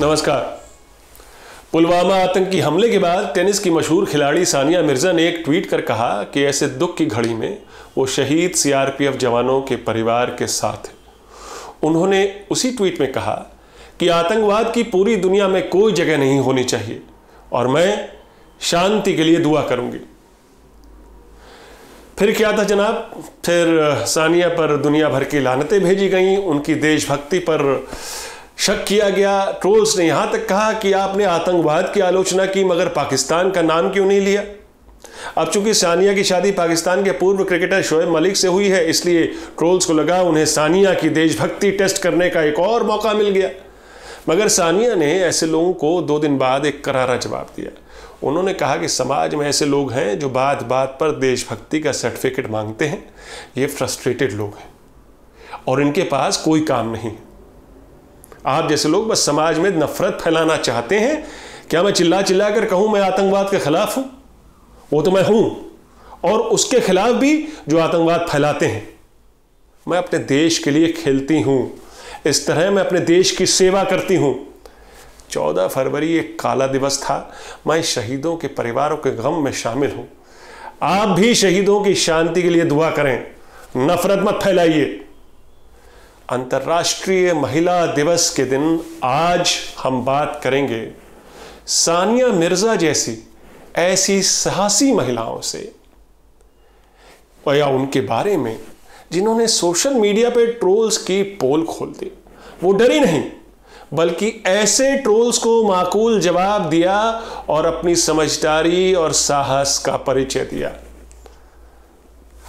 नमस्कार। पुलवामा आतंकी हमले के बाद टेनिस की मशहूर खिलाड़ी सानिया मिर्जा ने एक ट्वीट कर कहा कि ऐसे दुख की घड़ी में वो शहीद सीआरपीएफ जवानों के परिवार के साथ है। उन्होंने उसी ट्वीट में कहा कि आतंकवाद की पूरी दुनिया में कोई जगह नहीं होनी चाहिए और मैं शांति के लिए दुआ करूंगी। फिर क्या था जनाब, फिर सानिया पर दुनिया भर की लानतें भेजी गईं, उनकी देशभक्ति पर शक किया गया। ट्रोल्स ने यहां तक कहा कि आपने आतंकवाद की आलोचना की मगर पाकिस्तान का नाम क्यों नहीं लिया। अब चूंकि सानिया की शादी पाकिस्तान के पूर्व क्रिकेटर शोएब मलिक से हुई है, इसलिए ट्रोल्स को लगा उन्हें सानिया की देशभक्ति टेस्ट करने का एक और मौका मिल गया। मगर सानिया ने ऐसे लोगों को 2 दिन बाद एक करारा जवाब दिया। उन्होंने कहा कि समाज में ऐसे लोग हैं जो बात बात पर देशभक्ति का सर्टिफिकेट मांगते हैं। ये फ्रस्ट्रेटेड लोग हैं और इनके पास कोई काम नहीं। आप जैसे लोग बस समाज में नफरत फैलाना चाहते हैं। क्या मैं चिल्ला चिल्ला कर कहूं मैं आतंकवाद के खिलाफ हूं? वो तो मैं हूं, और उसके खिलाफ भी जो आतंकवाद फैलाते हैं। मैं अपने देश के लिए खेलती हूं, इस तरह मैं अपने देश की सेवा करती हूं। 14 फरवरी एक काला दिवस था। मैं शहीदों के परिवारों के गम में शामिल हूं। आप भी शहीदों की शांति के लिए दुआ करें, नफरत मत फैलाइए। अंतर्राष्ट्रीय महिला दिवस के दिन आज हम बात करेंगे सानिया मिर्जा जैसी ऐसी साहसी महिलाओं से, या उनके बारे में जिन्होंने सोशल मीडिया पर ट्रोल्स की पोल खोल दी। वो डरी नहीं बल्कि ऐसे ट्रोल्स को माकूल जवाब दिया और अपनी समझदारी और साहस का परिचय दिया।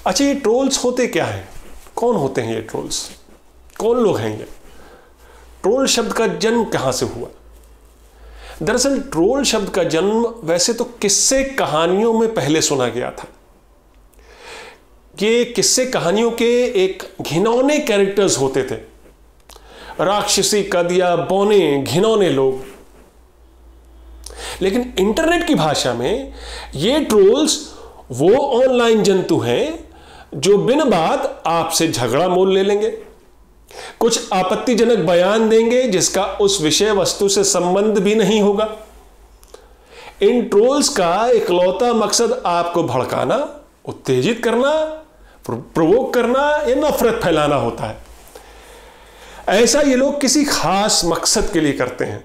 अच्छा, ये ट्रोल्स होते क्या हैं? कौन होते हैं ये ट्रोल्स? कौन लोग हैं ये? ट्रोल शब्द का जन्म कहां से हुआ? दरअसल ट्रोल शब्द का जन्म वैसे तो किस्से कहानियों में पहले सुना गया था। ये किस्से कहानियों के एक घिनौने कैरेक्टर्स होते थे, राक्षसी कद या बौने घिनौने लोग। लेकिन इंटरनेट की भाषा में ये ट्रोल्स वो ऑनलाइन जंतु हैं जो बिन बात आपसे झगड़ा मोल ले लेंगे, कुछ आपत्तिजनक बयान देंगे जिसका उस विषय वस्तु से संबंध भी नहीं होगा। इन ट्रोल्स का इकलौता मकसद आपको भड़काना, उत्तेजित करना, प्रोवोक करना या नफरत फैलाना होता है। ऐसा ये लोग किसी खास मकसद के लिए करते हैं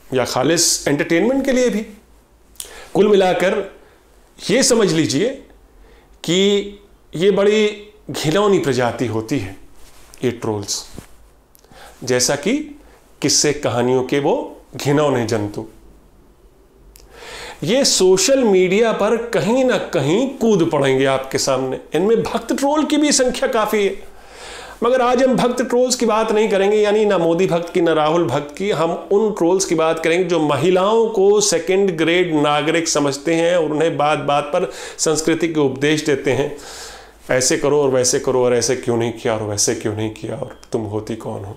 या खालिस एंटरटेनमेंट के लिए भी। कुल मिलाकर ये समझ लीजिए कि ये बड़ी घिनौनी प्रजाति होती है ये ट्रोल्स, जैसा कि किस्से कहानियों के वो घिनौने जंतु। ये सोशल मीडिया पर कहीं ना कहीं कूद पड़ेंगे आपके सामने। इनमें भक्त ट्रोल की भी संख्या काफी है, मगर आज हम भक्त ट्रोल्स की बात नहीं करेंगे, यानी ना मोदी भक्त की ना राहुल भक्त की। हम उन ट्रोल्स की बात करेंगे जो महिलाओं को सेकंड ग्रेड नागरिक समझते हैं और उन्हें बात बात पर संस्कृति के उपदेश देते हैं। ऐसे करो और वैसे करो, और ऐसे क्यों नहीं किया और वैसे क्यों नहीं किया, और तुम होती कौन हो।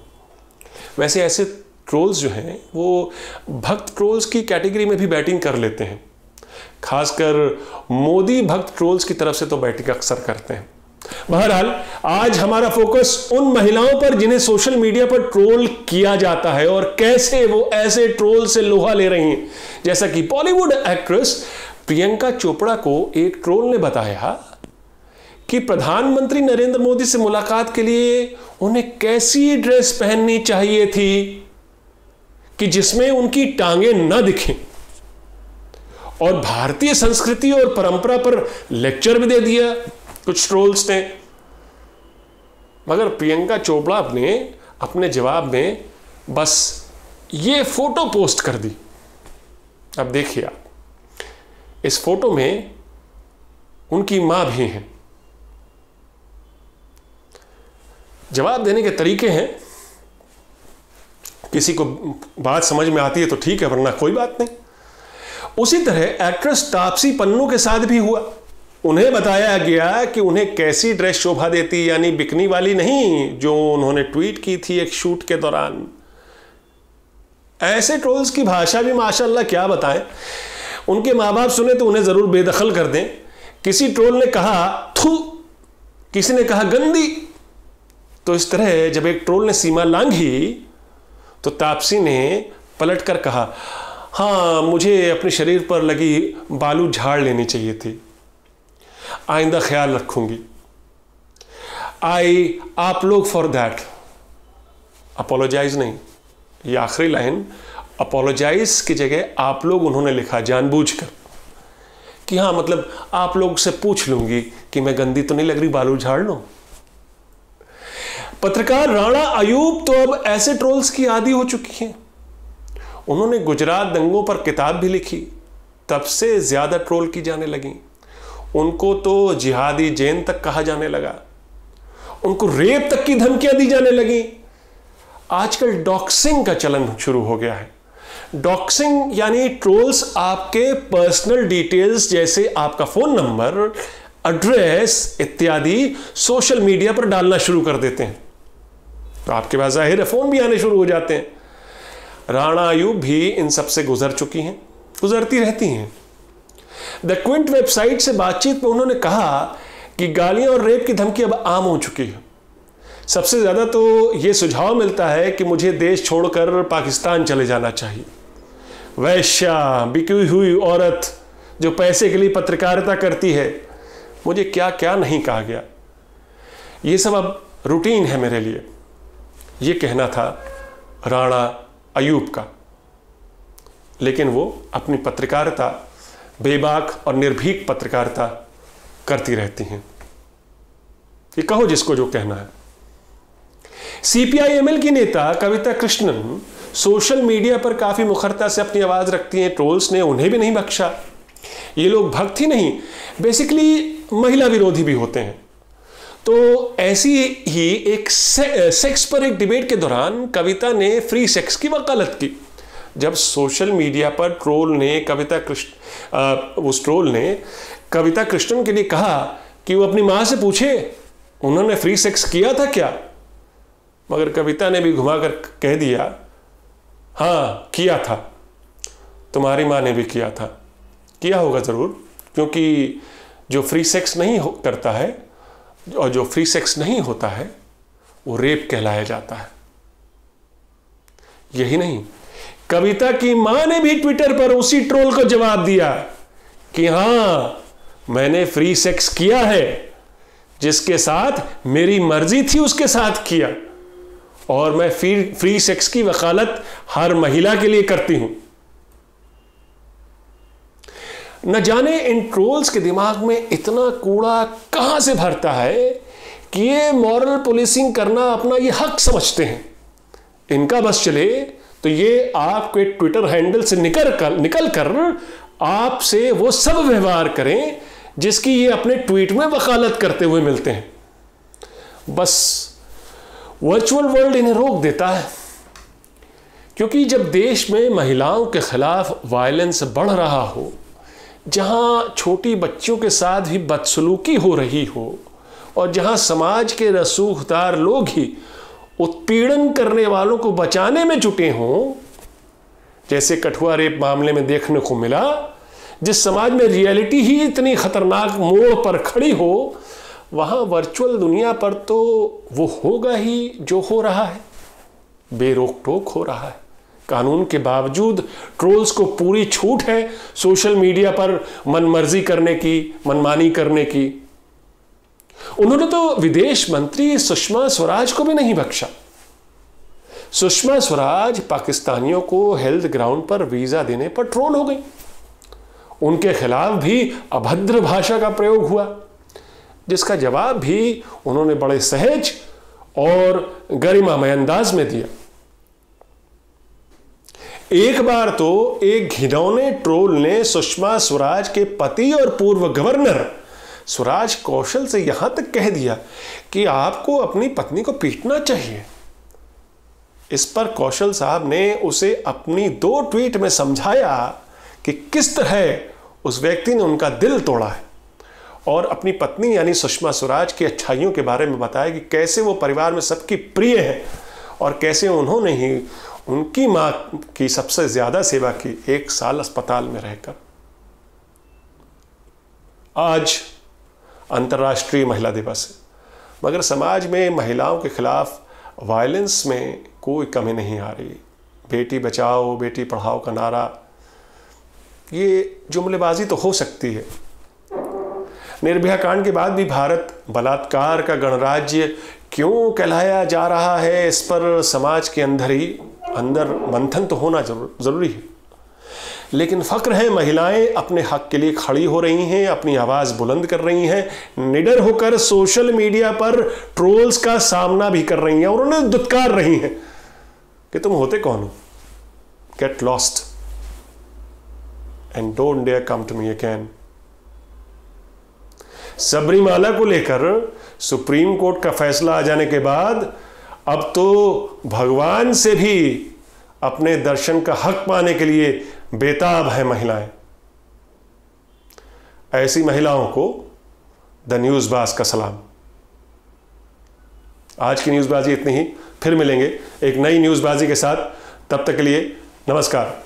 वैसे ऐसे ट्रोल्स जो हैं वो भक्त ट्रोल्स की कैटेगरी में भी बैटिंग कर लेते हैं। खासकर मोदी भक्त ट्रोल्स की तरफ से तो बैटिंग अक्सर करते हैं। बहरहाल आज हमारा फोकस उन महिलाओं पर जिन्हें सोशल मीडिया पर ट्रोल किया जाता है और कैसे वो ऐसे ट्रोल से लोहा ले रही हैं। जैसा कि बॉलीवुड एक्ट्रेस प्रियंका चोपड़ा को एक ट्रोल ने बताया कि प्रधानमंत्री नरेंद्र मोदी से मुलाकात के लिए उन्हें कैसी ड्रेस पहननी चाहिए थी कि जिसमें उनकी टांगें न दिखें, और भारतीय संस्कृति और परंपरा पर लेक्चर भी दे दिया कुछ ट्रोल्स ने। मगर प्रियंका चोपड़ा ने अपने जवाब में बस ये फोटो पोस्ट कर दी। अब देखिए आप, इस फोटो में उनकी मां भी है। जवाब देने के तरीके हैं, किसी को बात समझ में आती है तो ठीक है, वरना कोई बात नहीं। उसी तरह एक्ट्रेस तापसी पन्नू के साथ भी हुआ। उन्हें बताया गया कि उन्हें कैसी ड्रेस शोभा देती, यानी बिकनी वाली नहीं जो उन्होंने ट्वीट की थी एक शूट के दौरान। ऐसे ट्रोल्स की भाषा भी माशाल्लाह क्या बताएं। उनके माँ बाप सुने तो उन्हें जरूर बेदखल कर दें। किसी ट्रोल ने कहा थू, किसी ने कहा गंदी। तो इस तरह जब एक ट्रोल ने सीमा लांघी तो तापसी ने पलटकर कहा, हाँ मुझे अपने शरीर पर लगी बालू झाड़ लेनी चाहिए थी, आइंदा ख्याल रखूंगी। आप लोग फॉर दैट। अपोलोजाइज नहीं, ये आखिरी लाइन अपोलोजाइज की जगह आप लोग उन्होंने लिखा जानबूझकर कि हाँ मतलब आप लोग से पूछ लूंगी कि मैं गंदी तो नहीं लग रही, बालू झाड़ लो। पत्रकार राणा अयूब तो अब ऐसे ट्रोल्स की आदी हो चुकी हैं। उन्होंने गुजरात दंगों पर किताब भी लिखी, तब से ज्यादा ट्रोल की जाने लगी। उनको तो जिहादी जैन तक कहा जाने लगा, उनको रेप तक की धमकियां दी जाने लगी। आजकल डॉक्सिंग का चलन शुरू हो गया है। डॉक्सिंग यानी ट्रोल्स आपके पर्सनल डिटेल्स जैसे आपका फोन नंबर, एड्रेस इत्यादि सोशल मीडिया पर डालना शुरू कर देते हैं, तो आपके पास जाहिर है फोन भी आने शुरू हो जाते हैं। राणा अयूब भी इन सब से गुजर चुकी हैं, गुजरती रहती हैं। द क्विंट वेबसाइट से बातचीत में उन्होंने कहा कि गालियां और रेप की धमकी अब आम हो चुकी है। सबसे ज़्यादा तो ये सुझाव मिलता है कि मुझे देश छोड़कर पाकिस्तान चले जाना चाहिए। वैश्या, बिकी हुई औरत जो पैसे के लिए पत्रकारिता करती है, मुझे क्या क्या नहीं कहा गया। ये सब अब रूटीन है मेरे लिए, ये कहना था राणा अयूब का। लेकिन वो अपनी पत्रकारिता, बेबाक और निर्भीक पत्रकारिता करती रहती हैं। ये कहो जिसको जो कहना है। सीपीआई-एमएल की नेता कविता कृष्णन सोशल मीडिया पर काफी मुखरता से अपनी आवाज रखती हैं। ट्रोल्स ने उन्हें भी नहीं बख्शा। ये लोग भक्त ही नहीं, बेसिकली महिला विरोधी भी होते हैं। तो ऐसी ही एक सेक्स पर एक डिबेट के दौरान कविता ने फ्री सेक्स की वकालत की। जब सोशल मीडिया पर उस ट्रोल ने कविता कृष्णन के लिए कहा कि वो अपनी मां से पूछे उन्होंने फ्री सेक्स किया था क्या, मगर कविता ने भी घुमाकर कह दिया, हाँ किया था, तुम्हारी मां ने भी किया था। किया होगा जरूर, क्योंकि जो फ्री सेक्स नहीं करता है और जो फ्री सेक्स नहीं होता है वो रेप कहलाया जाता है। यही नहीं, कविता की मां ने भी ट्विटर पर उसी ट्रोल को जवाब दिया कि हाँ मैंने फ्री सेक्स किया है, जिसके साथ मेरी मर्जी थी उसके साथ किया, और मैं फ्री सेक्स की वकालत हर महिला के लिए करती हूं। न जाने इन ट्रोल्स के दिमाग में इतना कूड़ा कहां से भरता है कि ये मॉरल पुलिसिंग करना अपना ये हक समझते हैं। इनका बस चले तो ये आपके ट्विटर हैंडल से निकल कर आपसे वो सब व्यवहार करें जिसकी ये अपने ट्वीट में वकालत करते हुए मिलते हैं। बस वर्चुअल वर्ल्ड इन्हें रोक देता है, क्योंकि जब देश में महिलाओं के खिलाफ वायलेंस बढ़ रहा हो, जहां छोटी बच्चियों के साथ भी बदसलूकी हो रही हो, और जहां समाज के रसूखदार लोग ही उत्पीड़न करने वालों को बचाने में जुटे हों, जैसे कठुआ रेप मामले में देखने को मिला, जिस समाज में रियलिटी ही इतनी खतरनाक मोड़ पर खड़ी हो, वहां वर्चुअल दुनिया पर तो वो होगा ही जो हो रहा है, बेरोक टोक हो रहा है। कानून के बावजूद ट्रोल्स को पूरी छूट है सोशल मीडिया पर मनमर्जी करने की, मनमानी करने की। उन्होंने तो विदेश मंत्री सुषमा स्वराज को भी नहीं बख्शा। सुषमा स्वराज पाकिस्तानियों को हेल्थ ग्राउंड पर वीजा देने पर ट्रोल हो गई। उनके खिलाफ भी अभद्र भाषा का प्रयोग हुआ, जिसका जवाब भी उन्होंने बड़े सहज और गरिमामय अंदाज में दिया। एक बार तो एक घिनौने ट्रोल ने सुषमा स्वराज के पति और पूर्व गवर्नर स्वराज कौशल से यहां तक कह दिया कि आपको अपनी पत्नी को पीटना चाहिए। इस पर कौशल साहब ने उसे अपनी 2 ट्वीट में समझाया कि किस तरह उस व्यक्ति ने उनका दिल तोड़ा है, और अपनी पत्नी यानी सुषमा स्वराज की अच्छाइयों के बारे में बताया कि कैसे वो परिवार में सबकी प्रिय है और कैसे उन्होंने ही उनकी मां की सबसे ज्यादा सेवा की 1 साल अस्पताल में रहकर। आज अंतर्राष्ट्रीय महिला दिवस है, मगर समाज में महिलाओं के खिलाफ वायलेंस में कोई कमी नहीं आ रही। बेटी बचाओ बेटी पढ़ाओ का नारा, ये जुमलेबाजी तो हो सकती है। निर्भया कांड के बाद भी भारत बलात्कार का गणराज्य क्यों कहलाया जा रहा है, इस पर समाज के अंदर मंथन तो होना जरूरी है। लेकिन फक्र है, महिलाएं अपने हक के लिए खड़ी हो रही हैं, अपनी आवाज बुलंद कर रही हैं, निडर होकर सोशल मीडिया पर ट्रोल्स का सामना भी कर रही हैं और उन्हें दुत्कार रही हैं कि तुम होते कौन हो, get lost and don't dare come to me again. Sabarimala को लेकर सुप्रीम कोर्ट का फैसला आ जाने के बाद अब तो भगवान से भी अपने दर्शन का हक पाने के लिए बेताब है महिलाएं। ऐसी महिलाओं को द न्यूज़बाज का सलाम। आज की न्यूज़बाजी इतनी ही, फिर मिलेंगे एक नई न्यूज़बाजी के साथ। तब तक के लिए नमस्कार।